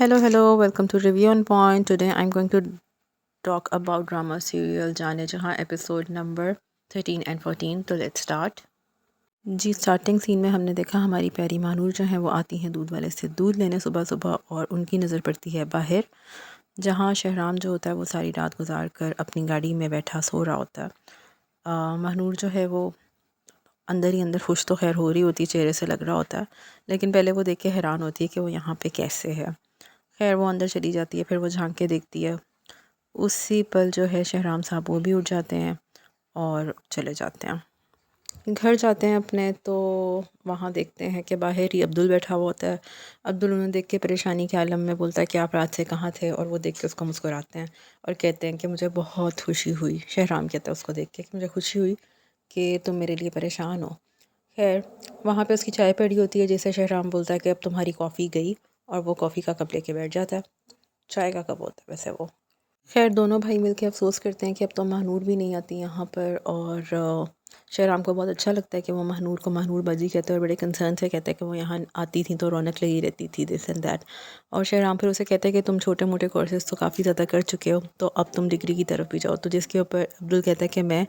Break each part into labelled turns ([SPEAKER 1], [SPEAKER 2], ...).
[SPEAKER 1] Hello, welcome to Review on Point. Today I'm going to talk about drama serial जाने जहाँ episode number 13 and 14. तो let's start. Ji starting scene में हमने देखा हमारी प्यारी महानूर जो हैं वो आती हैं दूध वाले से दूध लेने सुबह सुबह और उनकी नज़र पड़ती है बाहर जहाँ शहराम जो होता है वो सारी रात गुजार कर अपनी गाड़ी में बैठा सो रहा होता है। महानूर जो है वो अंदर ही अंदर खुश तो खैर हो रही होती है, चेहरे से लग रहा होता है, लेकिन पहले वो देख के हैरान होती है कि वो यहाँ पे कैसे है। खैर वो अंदर चली जाती है, फिर वो झांक के देखती है। उसी पल जो है शहराम साहब वो भी उठ जाते हैं और चले जाते हैं। घर जाते हैं अपने तो वहाँ देखते हैं कि बाहर ही अब्दुल बैठा हुआ होता है। अब्दुल उन्हें देख के परेशानी के आलम में बोलता है कि आप रात से कहाँ थे, और वो देख के उसको मुस्कुराते हैं और कहते हैं कि मुझे बहुत खुशी हुई। शहराम कहता है उसको देख के कि मुझे खुशी हुई कि तुम मेरे लिए परेशान हो। खैर वहाँ पे उसकी चाय पड़ी होती है, जैसे शहराम बोलता है कि अब तुम्हारी कॉफ़ी गई, और वो कॉफ़ी का कप लेके बैठ जाता है। चाय का कप होता है वैसे वो। खैर दोनों भाई मिलके अफ़सोस करते हैं कि अब तो महानूर भी नहीं आती यहाँ पर, और शहराम को बहुत अच्छा लगता है कि वो महानूर को महानूर बाजी कहते हैं और बड़े कंसर्न से कहते हैं कि वो यहाँ आती थी तो रौनक लगी रहती थी, दिस एंड दैट। और शहराम फिर उसे कहते हैं कि तुम छोटे मोटे कोर्सेज़ तो काफ़ी ज़्यादा कर चुके हो, तो अब तुम डिग्री की तरफ भी जाओ। तो जिसके ऊपर अब्दुल कहता है कि मैं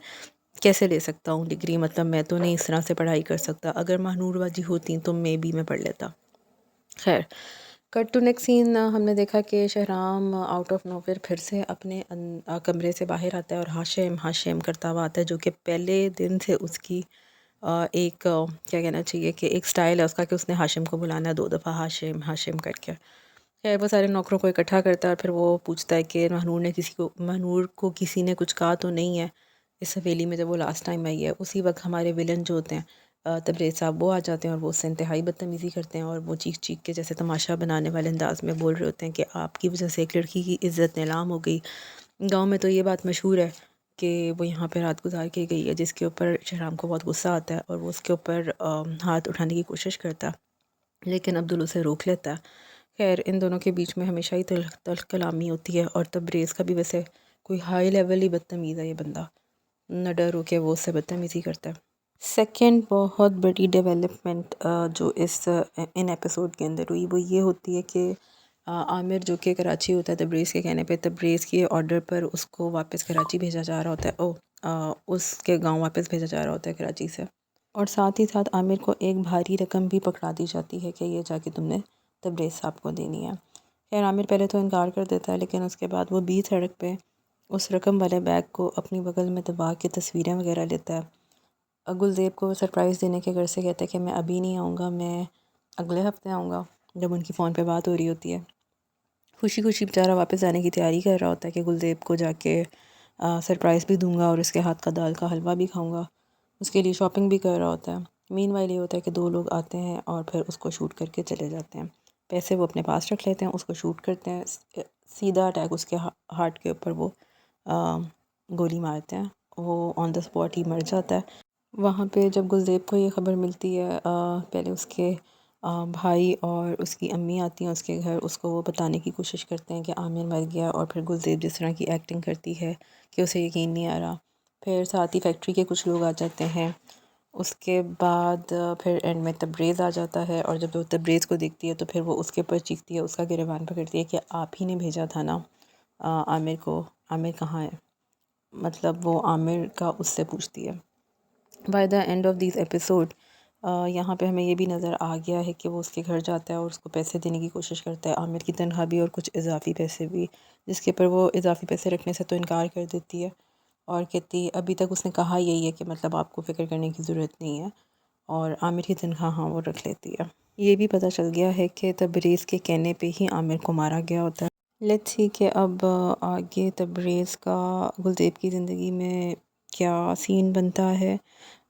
[SPEAKER 1] कैसे ले सकता हूँ डिग्री, मतलब मैं तो नहीं इस तरह से पढ़ाई कर सकता, अगर महानूर बाजी होती तो मे बी मैं पढ़ लेता। खैर कट टू नेक्स्ट सीन। हमने देखा कि शहराम आउट ऑफ नोवेयर फिर से अपने कमरे से बाहर आता है और हाशिम हाशिम करता हुआ आता है, जो कि पहले दिन से उसकी एक क्या कहना चाहिए कि एक स्टाइल है उसका कि उसने हाशिम को बुलाना है 2 दफ़ा हाशिम हाशिम करके। खैर वो सारे नौकरों को इकट्ठा करता है और फिर वो पूछता है कि महानूर को किसी ने कुछ कहा तो नहीं है इस हवेली में जब वो लास्ट टाइम आई है। उसी वक्त हमारे विलन जो होते हैं तबरेज़ साहब वो आ जाते हैं और वो उससे इंतहाई बदतमीज़ी करते हैं, और वो चीख चीख के जैसे तमाशा बनाने वाले अंदाज में बोल रहे होते हैं कि आपकी वजह से एक लड़की की इज़्ज़त नीलाम हो गई। गांव में तो ये बात मशहूर है कि वो यहाँ पे रात गुजार के गई है, जिसके ऊपर शहराम को बहुत गुस्सा आता है और वो उसके ऊपर हाथ उठाने की कोशिश करता है, लेकिन अब्दुल उसे रोक लेता है। खैर इन दोनों के बीच में हमेशा ही तल्ख तल्ख कलामी होती है, और तबरेज़ का भी वैसे कोई हाई लेवल ही बदतमीज़ है ये बंदा, न डर हो के वो उससे बदतमीज़ी करता है। सेकंड बहुत बड़ी डेवलपमेंट जो इस इन एपिसोड के अंदर हुई वो ये होती है कि आमिर जो कि कराची होता है तबरेज़ के कहने पे, तबरेज़ के ऑर्डर पर उसको वापस कराची भेजा जा रहा होता है। उसके गांव वापस भेजा जा रहा होता है कराची से, और साथ ही साथ आमिर को एक भारी रकम भी पकड़ा दी जाती है कि ये जाके तुमने तबरेज़ साहब को देनी है। खैर आमिर पहले तो इनकार कर देता है, लेकिन उसके बाद वो बीच सड़क पे उस रकम वाले बैग को अपनी बगल में दबा के तस्वीरें वगैरह लेता है। गुलज़ेब को सरप्राइज़ देने के घर से कहता है कि मैं अभी नहीं आऊँगा, मैं अगले हफ्ते आऊँगा, जब उनकी फ़ोन पे बात हो रही होती है। खुशी खुशी बेचारा वापस आने की तैयारी कर रहा होता है कि गुलज़ेब को जाके सरप्राइज़ भी दूंगा और उसके हाथ का दाल का हलवा भी खाऊंगा, उसके लिए शॉपिंग भी कर रहा होता है। मीनवाइल ये होता है कि 2 लोग आते हैं और फिर उसको शूट करके चले जाते हैं। पैसे वो अपने पास रख लेते हैं, उसको शूट करते हैं, सीधा अटैक उसके हार्ट के ऊपर वो गोली मारते हैं, वो ऑन द स्पॉट ही मर जाता है। वहाँ पे जब गुलज़ेब को ये ख़बर मिलती है, पहले उसके भाई और उसकी अम्मी आती हैं उसके घर, उसको वो बताने की कोशिश करते हैं कि आमिर मर गया, और फिर गुलज़ेब जिस तरह की एक्टिंग करती है कि उसे यकीन नहीं आ रहा। फिर साथ ही फैक्ट्री के कुछ लोग आ जाते हैं। उसके बाद फिर एंड में तबरेज़ आ जाता है, और जब वो तबरेज़ को देखती है तो फिर वो उसके ऊपर चीखती है, उसका गिरबान पकड़ती है कि आप ही ने भेजा था ना आमिर को, आमिर कहाँ है, मतलब वो आमिर का उससे पूछती है। By the end of this episode यहाँ पे हमें ये भी नज़र आ गया है कि वो उसके घर जाता है और उसको पैसे देने की कोशिश करता है, आमिर की तनख्वाह भी और कुछ इजाफ़ी पैसे भी, जिसके ऊपर वो इजाफ़ी पैसे रखने से तो इनकार कर देती है और कहती है अभी तक उसने कहा यही है कि मतलब आपको फ़िक्र करने की ज़रूरत नहीं है, और आमिर की तनख्वाह हाँ वो रख लेती है। ये भी पता चल गया है कि तबरेज़ के कहने पे ही आमिर को मारा गया होता है। लेट्स सी कि अब आगे तबरेज़ का गुलज़ेब की ज़िंदगी में क्या सीन बनता है।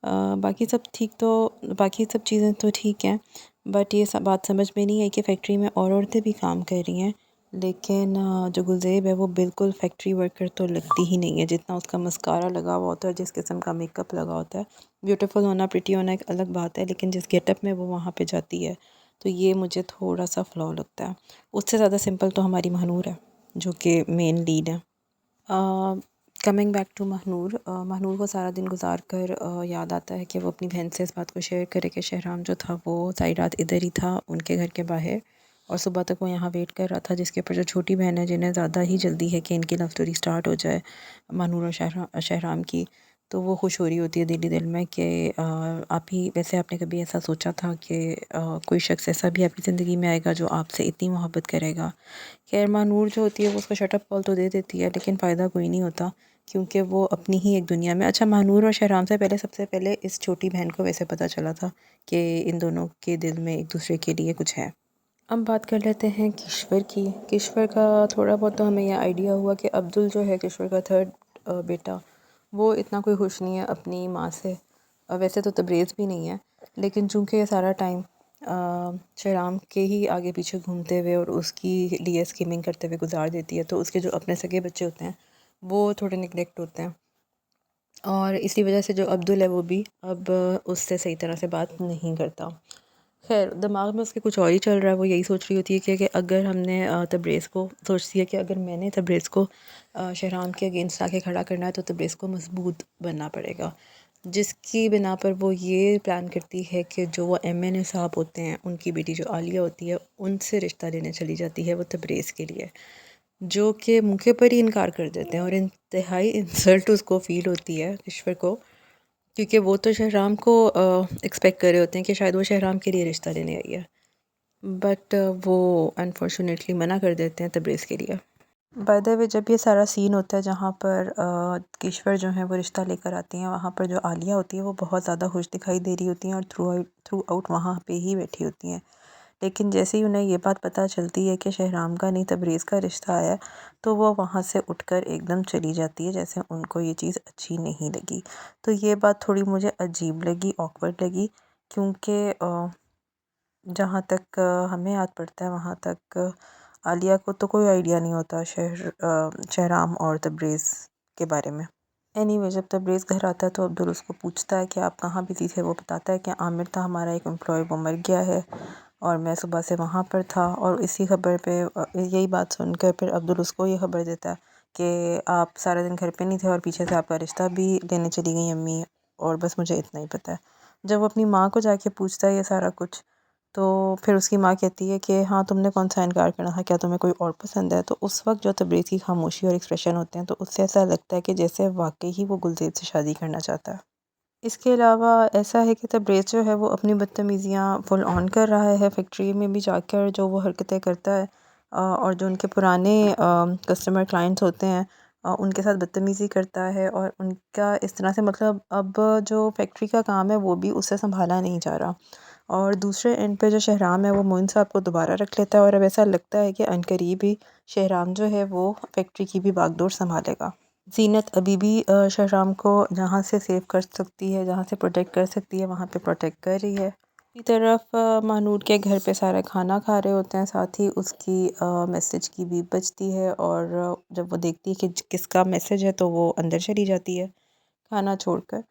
[SPEAKER 1] बाकी सब ठीक, तो बाकी सब चीज़ें तो ठीक हैं, बट ये सब बात समझ में नहीं आई कि फ़ैक्ट्री में और औरतें भी काम कर रही हैं, लेकिन जो गुलज़ेब है वो बिल्कुल फैक्ट्री वर्कर तो लगती ही नहीं है। जितना उसका मस्कारा लगा हुआ होता है, जिस किस्म का मेकअप लगा होता है, ब्यूटीफुल होना प्रिटी होना एक अलग बात है, लेकिन जिस गेटअप में वो वहाँ पे जाती है तो ये मुझे थोड़ा सा फ्लॉ लगता है। उससे ज़्यादा सिंपल तो हमारी महानूर है जो कि मेन लीड है। Coming back to Mahanoor, Mahanoor को सारा दिन गुजार कर याद आता है कि वो अपनी बहन से इस बात को शेयर करे कि शहराम जो था वो सारी रात इधर ही था उनके घर के बाहर, और सुबह तक वो यहाँ वेट कर रहा था, जिसके ऊपर जो छोटी बहन है जिन्हें ज़्यादा ही जल्दी है कि इनकी लव स्टोरी स्टार्ट हो जाए महानूर और शहराम की, तो वो खुश हो रही होती है दिली दिल में कि आप ही वैसे आपने कभी ऐसा सोचा था कि कोई शख्स ऐसा भी आपकी ज़िंदगी में आएगा जो आपसे इतनी मोहब्बत करेगा। खैर महानूर जो होती है वो उसको शटअप कॉल तो दे देती है, लेकिन फ़ायदा कोई नहीं होता क्योंकि वो अपनी ही एक दुनिया में। अच्छा, महानूर और शहराम से पहले सबसे पहले इस छोटी बहन को वैसे पता चला था कि इन दोनों के दिल में एक दूसरे के लिए कुछ है। अब बात कर लेते हैं किश्वर की। किश्वर का थोड़ा बहुत तो हमें यह आइडिया हुआ कि अब्दुल जो है किश्वर का थर्ड बेटा, वो इतना कोई खुश नहीं है अपनी माँ से। वैसे तो तबरेज़ भी नहीं है, लेकिन चूँकि ये सारा टाइम शहराम के ही आगे पीछे घूमते हुए और उसकी लिए स्कीमिंग करते हुए गुजार देती है, तो उसके जो अपने सगे बच्चे होते हैं वो थोड़े निगलेक्ट होते हैं, और इसी वजह से जो अब्दुल है वो भी अब उससे सही तरह से बात नहीं करता। खैर दिमाग में उसके कुछ और ही चल रहा है। वो यही सोच रही होती है कि अगर हमने तबरेज़ को सोचती है कि अगर मैंने तबरेज़ को शहराम के अगेंस्ट आके खड़ा करना है तो तबरेज़ को मजबूत बनना पड़ेगा, जिसकी बिना पर वो ये प्लान करती है कि जो वो MNA साहब होते हैं उनकी बेटी जो आलिया होती है उनसे रिश्ता लेने चली जाती है वो तबरेज़ के लिए, जो कि मौके पर ही इनकार कर देते हैं। और इंतहाई इंसल्ट उसको फ़ील होती है ईश्वर को, क्योंकि वो तो शहराम को एक्सपेक्ट कर रहे होते हैं कि शायद वो शहराम के लिए रिश्ता लेने आई है, बट वो अनफॉर्चुनेटली मना कर देते हैं तबरेज़ के लिए। बाय द वे, जब ये सारा सीन होता है जहाँ पर किश्वर जो है वो रिश्ता लेकर आती हैं, वहाँ पर जो आलिया होती है वो बहुत ज़्यादा खुश दिखाई दे रही होती हैं और थ्रू आउट वहाँ पे ही बैठी होती हैं। लेकिन जैसे ही उन्हें ये बात पता चलती है कि शहराम का नहीं तबरेज़ का रिश्ता आया, तो वो वहाँ से उठकर एकदम चली जाती है, जैसे उनको ये चीज़ अच्छी नहीं लगी। तो ये बात थोड़ी मुझे अजीब लगी, ऑकवर्ड लगी, क्योंकि जहाँ तक हमें याद पड़ता है वहाँ तक आलिया को तो कोई आइडिया नहीं होता शहराम और तबरेज़ के बारे में। एनीवे, जब तबरेज़ घर आता है तो अब्दुल उसको पूछता है कि आप कहाँ बिज़ी थे। वो बताता है कि आमिर था हमारा एक एम्प्लॉय, वो मर गया है और मैं सुबह से वहाँ पर था। और इसी खबर पे यही बात सुनकर फिर अब्दुल उसको ये खबर देता है कि आप सारा दिन घर पे नहीं थे और पीछे से आपका रिश्ता भी लेने चली गई अम्मी, और बस मुझे इतना ही पता है। जब वो अपनी माँ को जाके पूछता है ये सारा कुछ, तो फिर उसकी माँ कहती है कि हाँ, तुमने कौन सा इनकार करना था, क्या तुम्हें कोई और पसंद है। तो उस वक्त जो तबरेज़ की खामोशी और एक्सप्रेशन होते हैं, तो उससे ऐसा लगता है कि जैसे वाकई ही वो गुलजेब से शादी करना चाहता है। इसके अलावा ऐसा है कि तबरेज़ जो है वो अपनी बदतमीज़ियाँ फुल ऑन कर रहा है फैक्ट्री में भी जाकर, जो वो हरकतें करता है और जो उनके पुराने कस्टमर क्लाइंट्स होते हैं उनके साथ बदतमीज़ी करता है, और उनका इस तरह से मतलब अब जो फैक्ट्री का काम है वो भी उससे संभाला नहीं जा रहा। और दूसरे एंड पे जो शहराम है वो मोइन साहब को दोबारा रख लेता है, और अब ऐसा लगता है कि अनकरीब ही शहराम जो है वो फैक्ट्री की भी बागडोर संभालेगा। ज़ीनत अभी भी शहराम को जहाँ से सेव कर सकती है, जहाँ से प्रोटेक्ट कर सकती है, वहाँ पे प्रोटेक्ट कर रही है। दूसरी तरफ महानूर के घर पे सारा खाना खा रहे होते हैं, साथ ही उसकी मैसेज की भी बजती है, और जब वो देखती है कि किसका मैसेज है तो वो अंदर चली जाती है खाना छोड़कर,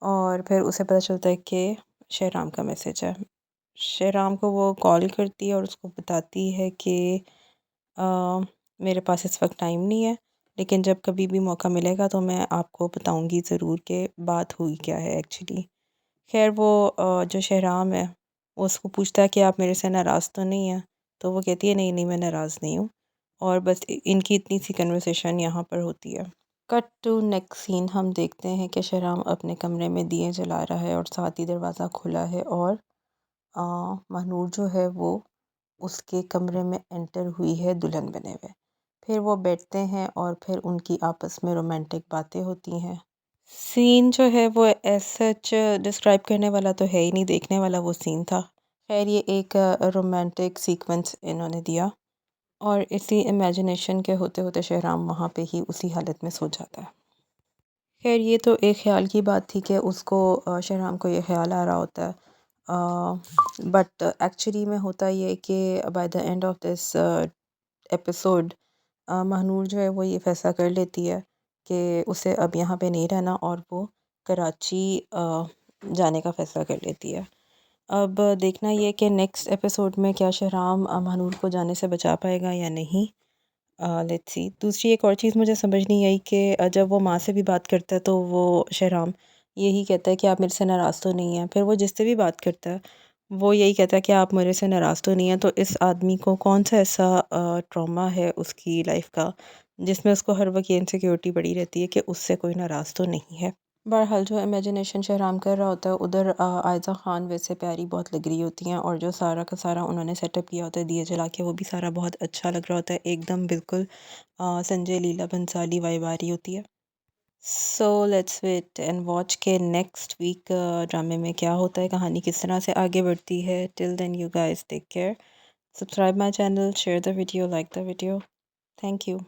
[SPEAKER 1] और फिर उसे पता चलता है कि शहराम का मैसेज है। शहराम को वो कॉल करती है और उसको बताती है कि अ, मेरे पास इस वक्त टाइम नहीं है, लेकिन जब कभी भी मौका मिलेगा तो मैं आपको बताऊंगी ज़रूर कि बात हुई क्या है एक्चुअली। खैर वो जो शहराम है वो उसको पूछता है कि आप मेरे से नाराज़ तो नहीं हैं, तो वो कहती है नहीं नहीं, मैं नाराज़ नहीं हूँ, और बस इनकी इतनी सी कन्वर्सेशन यहाँ पर होती है। कट टू नेक्स्ट सीन, हम देखते हैं कि शहराम अपने कमरे में दिए जला रहा है और साथ ही दरवाज़ा खुला है, और महानूर जो है वो उसके कमरे में एंटर हुई है दुल्हन बने हुए। फिर वो बैठते हैं और फिर उनकी आपस में रोमांटिक बातें होती हैं। सीन जो है वो एज सच डिस्क्राइब करने वाला तो है ही नहीं, देखने वाला वो सीन था। खैर ये एक रोमांटिक सीक्वेंस इन्होंने दिया, और इसी इमेजिनेशन के होते होते शहराम वहाँ पे ही उसी हालत में सो जाता है। खैर ये तो एक ख़्याल की बात थी कि उसको शहराम को ये ख़्याल आ रहा होता है, बट एक्चुअली में होता ये है कि by the end of this episode Mahnoor जो है वो ये फ़ैसला कर लेती है कि उसे अब यहाँ पे नहीं रहना, और वो कराची जाने का फ़ैसला कर लेती है। अब देखना ये कि नेक्स्ट एपिसोड में क्या शहराम महानूर को जाने से बचा पाएगा या नहीं। Let's see. दूसरी एक और चीज़ मुझे समझ नहीं आई कि जब वो माँ से भी बात करता है तो वो शहराम यही कहता है कि आप मेरे से नाराज़ तो नहीं हैं। फिर वो जिससे भी बात करता है वो यही कहता है कि आप मेरे से नाराज़ तो नहीं हैं, तो इस आदमी को कौन सा ऐसा ट्रॉमा है उसकी लाइफ का जिसमें उसको हर वक्त ये इनसिक्योरिटी पड़ी रहती है कि उससे कोई नाराज़ तो नहीं है। बहरहाल जो इमेजिनेशन शहराम कर रहा होता है उधर आयज़ा ख़ान वैसे प्यारी बहुत लग रही होती हैं, और जो सारा का सारा उन्होंने सेटअप किया होता है दिए जला के, वो भी सारा बहुत अच्छा लग रहा होता है, एकदम बिल्कुल संजय लीला भंसाली वाइब आ रही होती है। So let's wait and watch के नेक्स्ट वीक ड्रामे में क्या होता है, कहानी किस तरह से आगे बढ़ती है। Till then you guys take care, subscribe my channel, share the video, like the video. Thank you.